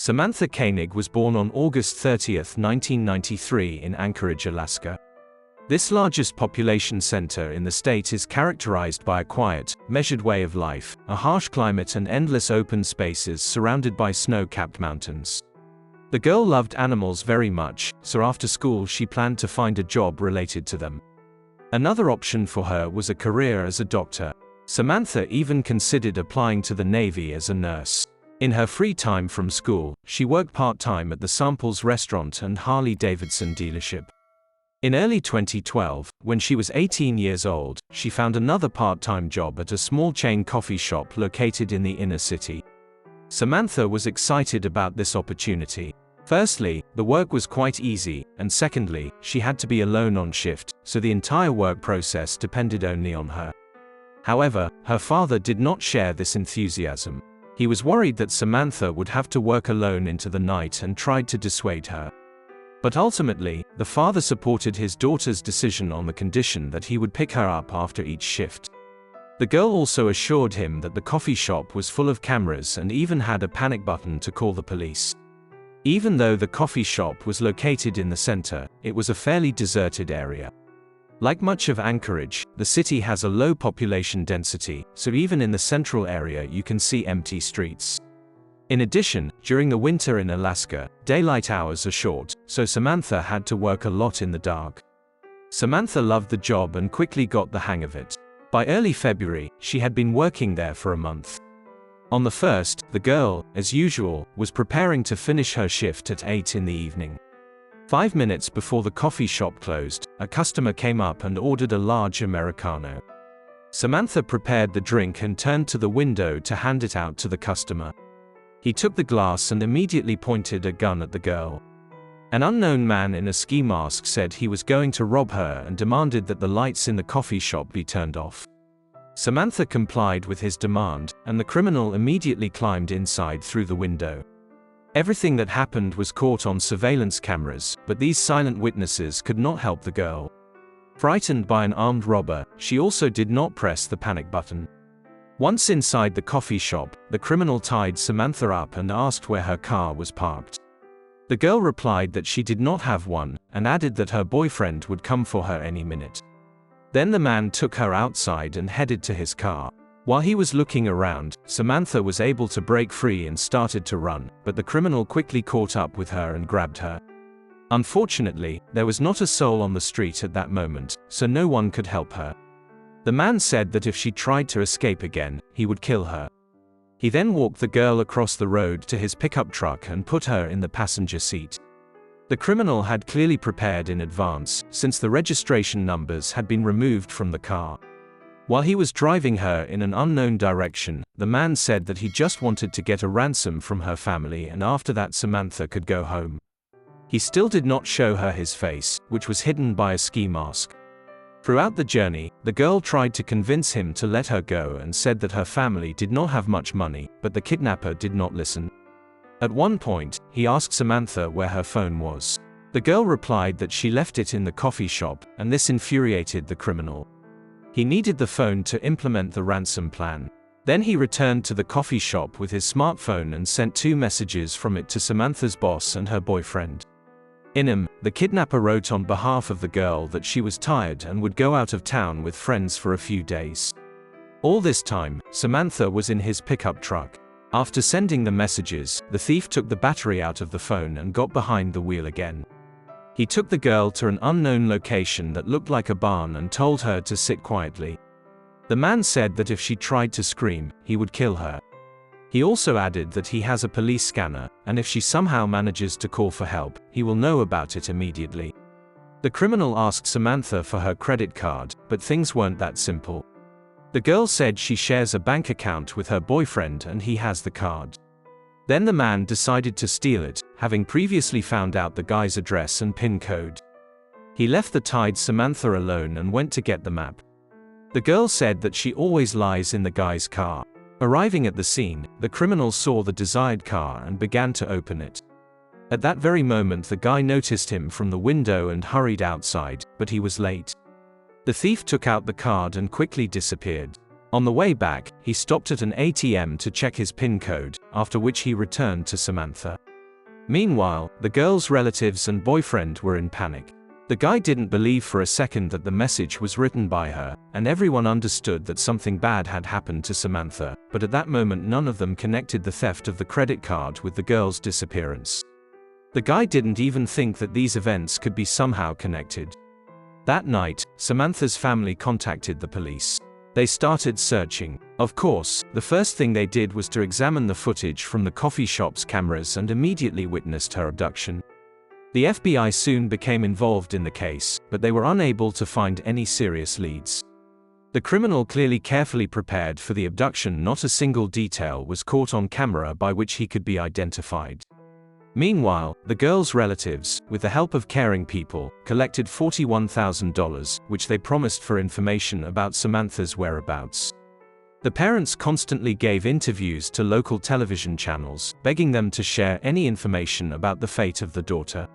Samantha Koenig was born on August 30, 1993 in Anchorage, Alaska. This largest population center in the state is characterized by a quiet, measured way of life, a harsh climate and endless open spaces surrounded by snow-capped mountains. The girl loved animals very much, so after school she planned to find a job related to them. Another option for her was a career as a doctor. Samantha even considered applying to the Navy as a nurse. In her free time from school, she worked part-time at the Samples restaurant and Harley-Davidson dealership. In early 2012, when she was 18 years old, she found another part-time job at a small chain coffee shop located in the inner city. Samantha was excited about this opportunity. Firstly, the work was quite easy, and secondly, she had to be alone on shift, so the entire work process depended only on her. However, her father did not share this enthusiasm. He was worried that Samantha would have to work alone into the night and tried to dissuade her. But ultimately, the father supported his daughter's decision on the condition that he would pick her up after each shift. The girl also assured him that the coffee shop was full of cameras and even had a panic button to call the police. Even though the coffee shop was located in the center, it was a fairly deserted area. Like much of Anchorage, the city has a low population density, so even in the central area you can see empty streets. In addition, during the winter in Alaska, daylight hours are short, so Samantha had to work a lot in the dark. Samantha loved the job and quickly got the hang of it. By early February, she had been working there for a month. On the first, the girl, as usual, was preparing to finish her shift at 8 in the evening. 5 minutes before the coffee shop closed, a customer came up and ordered a large Americano. Samantha prepared the drink and turned to the window to hand it out to the customer. He took the glass and immediately pointed a gun at the girl. An unknown man in a ski mask said he was going to rob her and demanded that the lights in the coffee shop be turned off. Samantha complied with his demand, and the criminal immediately climbed inside through the window. Everything that happened was caught on surveillance cameras, but these silent witnesses could not help the girl. Frightened by an armed robber, she also did not press the panic button. Once inside the coffee shop, the criminal tied Samantha up and asked where her car was parked. The girl replied that she did not have one, and added that her boyfriend would come for her any minute. Then the man took her outside and headed to his car. While he was looking around, Samantha was able to break free and started to run, but the criminal quickly caught up with her and grabbed her. Unfortunately, there was not a soul on the street at that moment, so no one could help her. The man said that if she tried to escape again, he would kill her. He then walked the girl across the road to his pickup truck and put her in the passenger seat. The criminal had clearly prepared in advance, since the registration numbers had been removed from the car. While he was driving her in an unknown direction, the man said that he just wanted to get a ransom from her family, and after that Samantha could go home. He still did not show her his face, which was hidden by a ski mask. Throughout the journey, the girl tried to convince him to let her go and said that her family did not have much money, but the kidnapper did not listen. At one point, he asked Samantha where her phone was. The girl replied that she left it in the coffee shop, and this infuriated the criminal. He needed the phone to implement the ransom plan. Then he returned to the coffee shop with his smartphone and sent 2 messages from it to Samantha's boss and her boyfriend. In them, the kidnapper wrote on behalf of the girl that she was tired and would go out of town with friends for a few days. All this time, Samantha was in his pickup truck. After sending the messages, the thief took the battery out of the phone and got behind the wheel again. He took the girl to an unknown location that looked like a barn and told her to sit quietly. The man said that if she tried to scream, he would kill her. He also added that he has a police scanner, and if she somehow manages to call for help, he will know about it immediately. The criminal asked Samantha for her credit card, but things weren't that simple. The girl said she shares a bank account with her boyfriend and he has the card. Then the man decided to steal it, having previously found out the guy's address and PIN code. He left the tied Samantha alone and went to get the map. The girl said that she always lies in the guy's car. Arriving at the scene, the criminal saw the desired car and began to open it. At that very moment the guy noticed him from the window and hurried outside, but he was late. The thief took out the card and quickly disappeared. On the way back, he stopped at an ATM to check his PIN code, after which he returned to Samantha. Meanwhile, the girl's relatives and boyfriend were in panic. The guy didn't believe for a second that the message was written by her, and everyone understood that something bad had happened to Samantha, but at that moment none of them connected the theft of the credit card with the girl's disappearance. The guy didn't even think that these events could be somehow connected. That night, Samantha's family contacted the police. They started searching. Of course, the first thing they did was to examine the footage from the coffee shop's cameras and immediately witnessed her abduction. The FBI soon became involved in the case, but they were unable to find any serious leads. The criminal clearly carefully prepared for the abduction. Not a single detail was caught on camera by which he could be identified. Meanwhile, the girl's relatives, with the help of caring people, collected $41,000, which they promised for information about Samantha's whereabouts. The parents constantly gave interviews to local television channels, begging them to share any information about the fate of the daughter.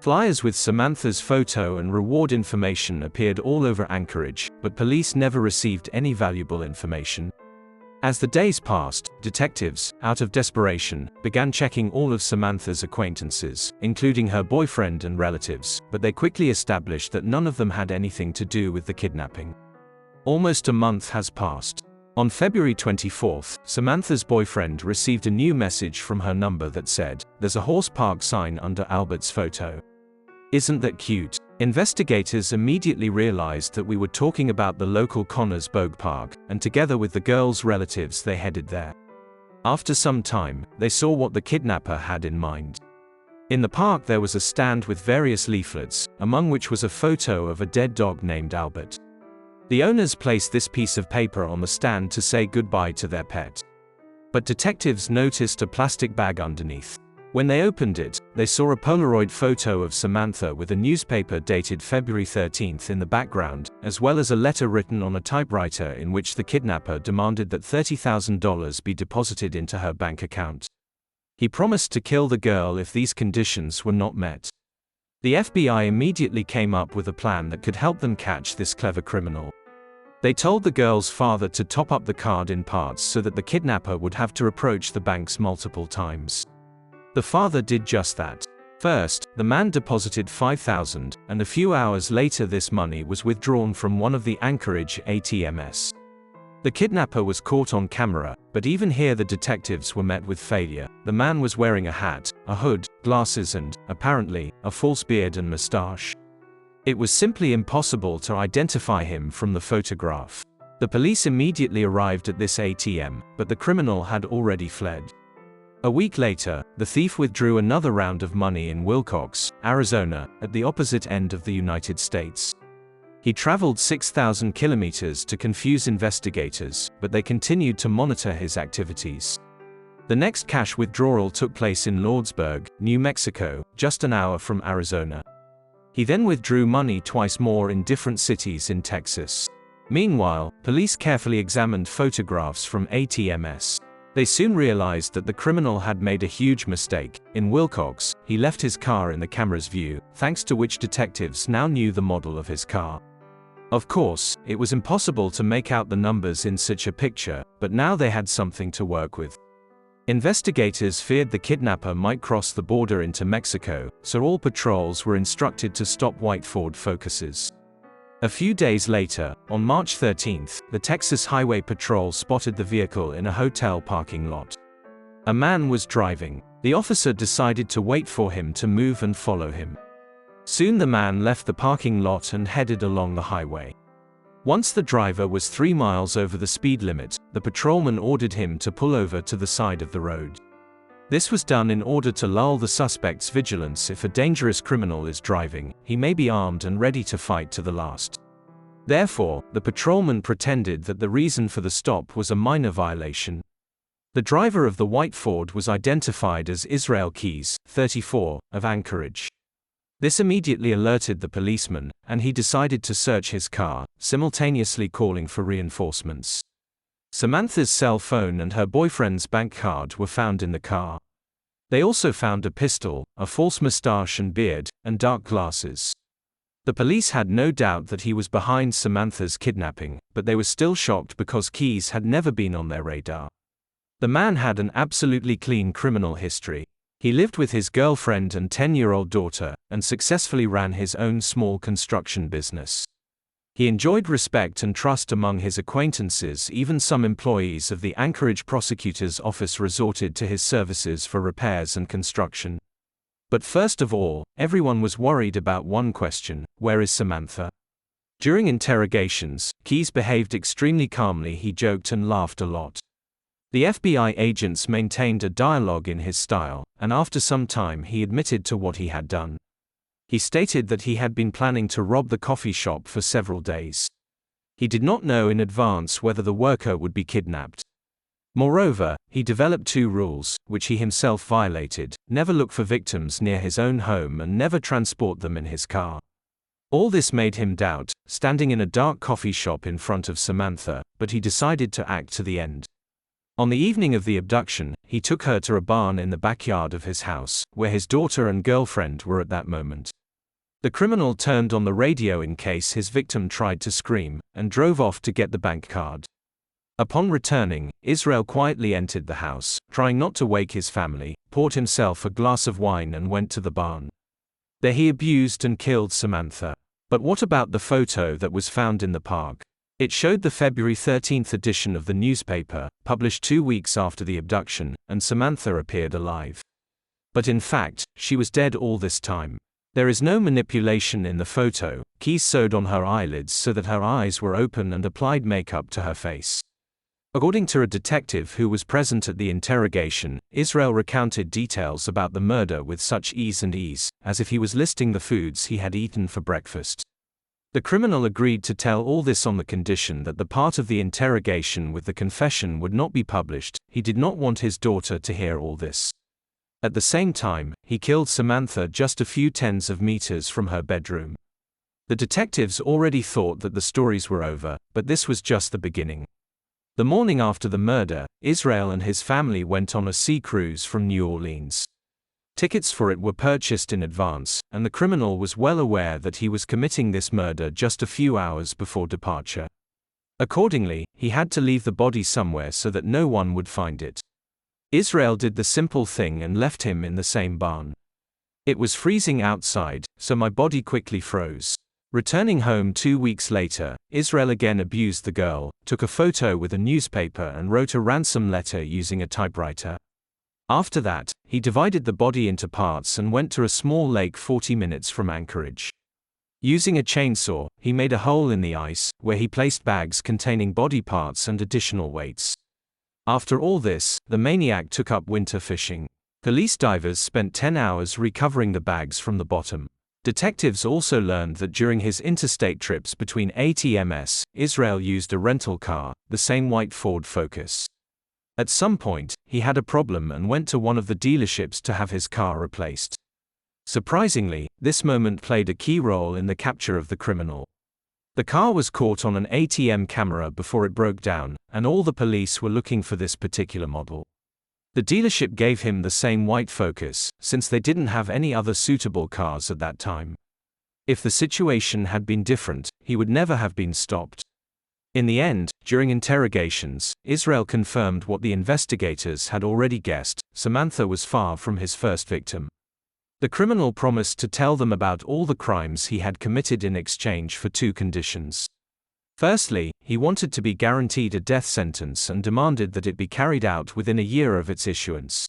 Flyers with Samantha's photo and reward information appeared all over Anchorage, but police never received any valuable information. As the days passed, detectives, out of desperation, began checking all of Samantha's acquaintances, including her boyfriend and relatives, but they quickly established that none of them had anything to do with the kidnapping. Almost a month has passed. On February 24th, Samantha's boyfriend received a new message from her number that said, "There's a horse park sign under Albert's photo. Isn't that cute?" Investigators immediately realized that we were talking about the local Connors Bogue Park, and together with the girl's relatives they headed there. After some time, they saw what the kidnapper had in mind. In the park there was a stand with various leaflets, among which was a photo of a dead dog named Albert. The owners placed this piece of paper on the stand to say goodbye to their pet. But detectives noticed a plastic bag underneath. When they opened it, they saw a Polaroid photo of Samantha with a newspaper dated February 13th in the background, as well as a letter written on a typewriter in which the kidnapper demanded that $30,000 be deposited into her bank account. He promised to kill the girl if these conditions were not met. The FBI immediately came up with a plan that could help them catch this clever criminal. They told the girl's father to top up the card in parts so that the kidnapper would have to approach the banks multiple times. The father did just that. First, the man deposited $5,000, and a few hours later this money was withdrawn from one of the Anchorage ATMs. The kidnapper was caught on camera, but even here the detectives were met with failure. The man was wearing a hat, a hood, glasses and, apparently, a false beard and mustache. It was simply impossible to identify him from the photograph. The police immediately arrived at this ATM, but the criminal had already fled. A week later, the thief withdrew another round of money in Willcox, Arizona, at the opposite end of the United States. He traveled 6,000 kilometers to confuse investigators, but they continued to monitor his activities. The next cash withdrawal took place in Lordsburg, New Mexico, just an hour from Arizona. He then withdrew money twice more in different cities in Texas. Meanwhile, police carefully examined photographs from ATMs. They soon realized that the criminal had made a huge mistake. In Willcox, he left his car in the camera's view, thanks to which detectives now knew the model of his car. Of course, it was impossible to make out the numbers in such a picture, but now they had something to work with. Investigators feared the kidnapper might cross the border into Mexico, so all patrols were instructed to stop white Ford Focuses. A few days later, on March 13th, the Texas Highway Patrol spotted the vehicle in a hotel parking lot. A man was driving. The officer decided to wait for him to move and follow him. Soon the man left the parking lot and headed along the highway. Once the driver was 3 miles over the speed limit, the patrolman ordered him to pull over to the side of the road. This was done in order to lull the suspect's vigilance. If a dangerous criminal is driving, he may be armed and ready to fight to the last. Therefore, the patrolman pretended that the reason for the stop was a minor violation. The driver of the white Ford was identified as Israel Keys, 34, of Anchorage. This immediately alerted the policeman, and he decided to search his car, simultaneously calling for reinforcements. Samantha's cell phone and her boyfriend's bank card were found in the car. They also found a pistol, a false mustache and beard, and dark glasses. The police had no doubt that he was behind Samantha's kidnapping, but they were still shocked because Keys had never been on their radar. The man had an absolutely clean criminal history. He lived with his girlfriend and 10-year-old daughter, and successfully ran his own small construction business. He enjoyed respect and trust among his acquaintances. Even some employees of the Anchorage prosecutor's office resorted to his services for repairs and construction. But first of all, everyone was worried about one question: where is Samantha? During interrogations, Keyes behaved extremely calmly. He joked and laughed a lot. The FBI agents maintained a dialogue in his style, and after some time he admitted to what he had done. He stated that he had been planning to rob the coffee shop for several days. He did not know in advance whether the worker would be kidnapped. Moreover, he developed 2 rules, which he himself violated: never look for victims near his own home and never transport them in his car. All this made him doubt, standing in a dark coffee shop in front of Samantha, but he decided to act to the end. On the evening of the abduction, he took her to a barn in the backyard of his house, where his daughter and girlfriend were at that moment. The criminal turned on the radio in case his victim tried to scream, and drove off to get the bank card. Upon returning, Israel quietly entered the house, trying not to wake his family, poured himself a glass of wine and went to the barn. There he abused and killed Samantha. But what about the photo that was found in the park? It showed the February 13th edition of the newspaper, published 2 weeks after the abduction, and Samantha appeared alive. But in fact, she was dead all this time. There is no manipulation in the photo. Keyes sewed on her eyelids so that her eyes were open and applied makeup to her face. According to a detective who was present at the interrogation, Israel recounted details about the murder with such ease, as if he was listing the foods he had eaten for breakfast. The criminal agreed to tell all this on the condition that the part of the interrogation with the confession would not be published. He did not want his daughter to hear all this. At the same time, he killed Samantha just a few tens of meters from her bedroom. The detectives already thought that the stories were over, but this was just the beginning. The morning after the murder, Israel and his family went on a sea cruise from New Orleans. Tickets for it were purchased in advance, and the criminal was well aware that he was committing this murder just a few hours before departure. Accordingly, he had to leave the body somewhere so that no one would find it. Israel did the simple thing and left him in the same barn. It was freezing outside, so my body quickly froze. Returning home 2 weeks later, Israel again abused the girl, took a photo with a newspaper and wrote a ransom letter using a typewriter. After that, he divided the body into parts and went to a small lake 40 minutes from Anchorage. Using a chainsaw, he made a hole in the ice, where he placed bags containing body parts and additional weights. After all this, the maniac took up winter fishing. Police divers spent 10 hours recovering the bags from the bottom. Detectives also learned that during his interstate trips between ATMs, Israel used a rental car, the same white Ford Focus. At some point, he had a problem and went to one of the dealerships to have his car replaced. Surprisingly, this moment played a key role in the capture of the criminal. The car was caught on an ATM camera before it broke down, and all the police were looking for this particular model. The dealership gave him the same white Focus, since they didn't have any other suitable cars at that time. If the situation had been different, he would never have been stopped. In the end, during interrogations, Israel confirmed what the investigators had already guessed: Samantha was far from his first victim. The criminal promised to tell them about all the crimes he had committed in exchange for 2 conditions. Firstly, he wanted to be guaranteed a death sentence and demanded that it be carried out within a year of its issuance.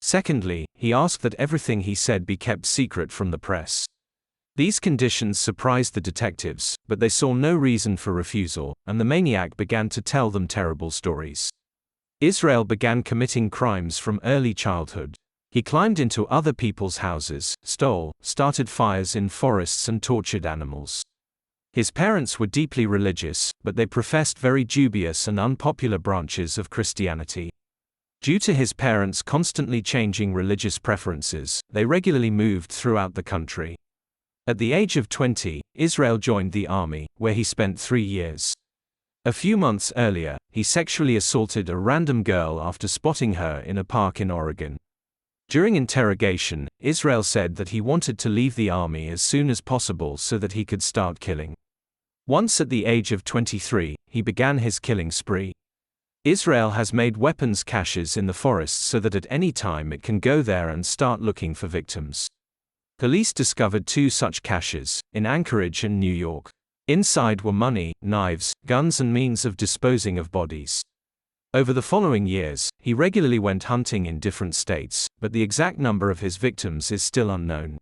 Secondly, he asked that everything he said be kept secret from the press. These conditions surprised the detectives, but they saw no reason for refusal, and the maniac began to tell them terrible stories. Israel began committing crimes from early childhood. He climbed into other people's houses, stole, started fires in forests and tortured animals. His parents were deeply religious, but they professed very dubious and unpopular branches of Christianity. Due to his parents' constantly changing religious preferences, they regularly moved throughout the country. At the age of 20, Israel joined the army, where he spent 3 years. A few months earlier, he sexually assaulted a random girl after spotting her in a park in Oregon. During interrogation, Israel said that he wanted to leave the army as soon as possible so that he could start killing. Once at the age of 23, he began his killing spree. Israel has made weapons caches in the forests so that at any time it can go there and start looking for victims. Police discovered 2 such caches, in Anchorage and New York. Inside were money, knives, guns and means of disposing of bodies. Over the following years, he regularly went hunting in different states, but the exact number of his victims is still unknown.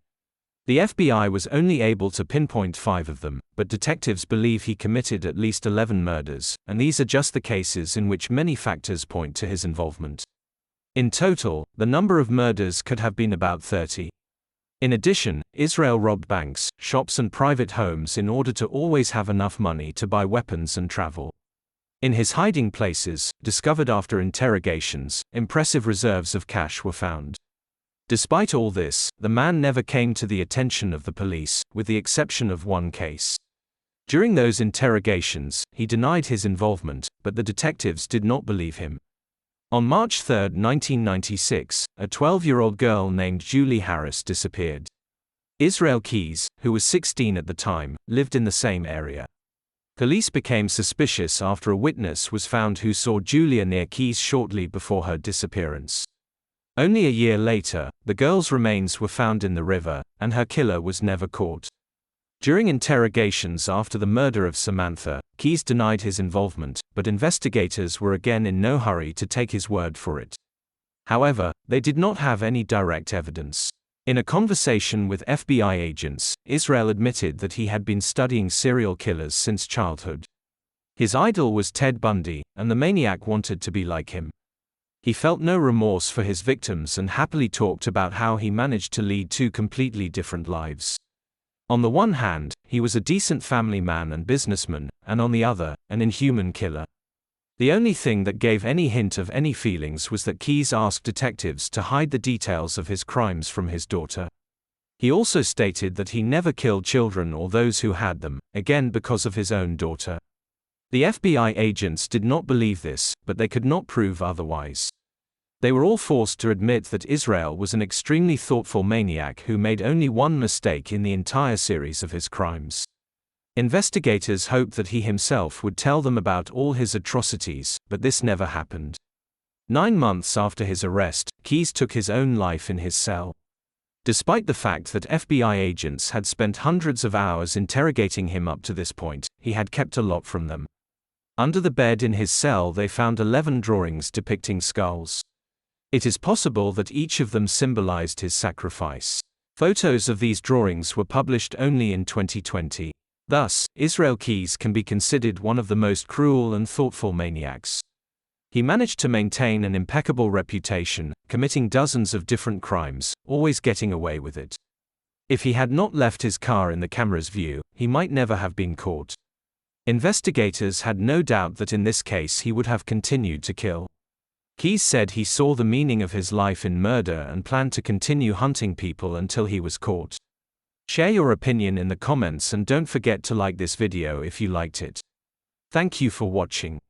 The FBI was only able to pinpoint 5 of them, but detectives believe he committed at least 11 murders, and these are just the cases in which many factors point to his involvement. In total, the number of murders could have been about 30. In addition, Israel robbed banks, shops and private homes in order to always have enough money to buy weapons and travel. In his hiding places, discovered after interrogations, impressive reserves of cash were found. Despite all this, the man never came to the attention of the police, with the exception of one case. During those interrogations, he denied his involvement, but the detectives did not believe him. On March 3, 1996, a 12-year-old girl named Julie Harris disappeared. Israel Keyes, who was 16 at the time, lived in the same area. Police became suspicious after a witness was found who saw Julia near Keyes shortly before her disappearance. Only a year later, the girl's remains were found in the river, and her killer was never caught. During interrogations after the murder of Samantha, Keyes denied his involvement, but investigators were again in no hurry to take his word for it. However, they did not have any direct evidence. In a conversation with FBI agents, Israel admitted that he had been studying serial killers since childhood. His idol was Ted Bundy, and the maniac wanted to be like him. He felt no remorse for his victims and happily talked about how he managed to lead 2 completely different lives. On the one hand, he was a decent family man and businessman, and on the other, an inhuman killer. The only thing that gave any hint of any feelings was that Keyes asked detectives to hide the details of his crimes from his daughter. He also stated that he never killed children or those who had them, again because of his own daughter. The FBI agents did not believe this, but they could not prove otherwise. They were all forced to admit that Israel was an extremely thoughtful maniac who made only one mistake in the entire series of his crimes. Investigators hoped that he himself would tell them about all his atrocities, but this never happened. 9 months after his arrest, Keyes took his own life in his cell. Despite the fact that FBI agents had spent hundreds of hours interrogating him up to this point, he had kept a lot from them. Under the bed in his cell they found 11 drawings depicting skulls. It is possible that each of them symbolized his sacrifice. Photos of these drawings were published only in 2020. Thus, Israel Keyes can be considered one of the most cruel and thoughtful maniacs. He managed to maintain an impeccable reputation, committing dozens of different crimes, always getting away with it. If he had not left his car in the camera's view, he might never have been caught. Investigators had no doubt that in this case he would have continued to kill. Keyes said he saw the meaning of his life in murder and planned to continue hunting people until he was caught. Share your opinion in the comments and don't forget to like this video if you liked it. Thank you for watching.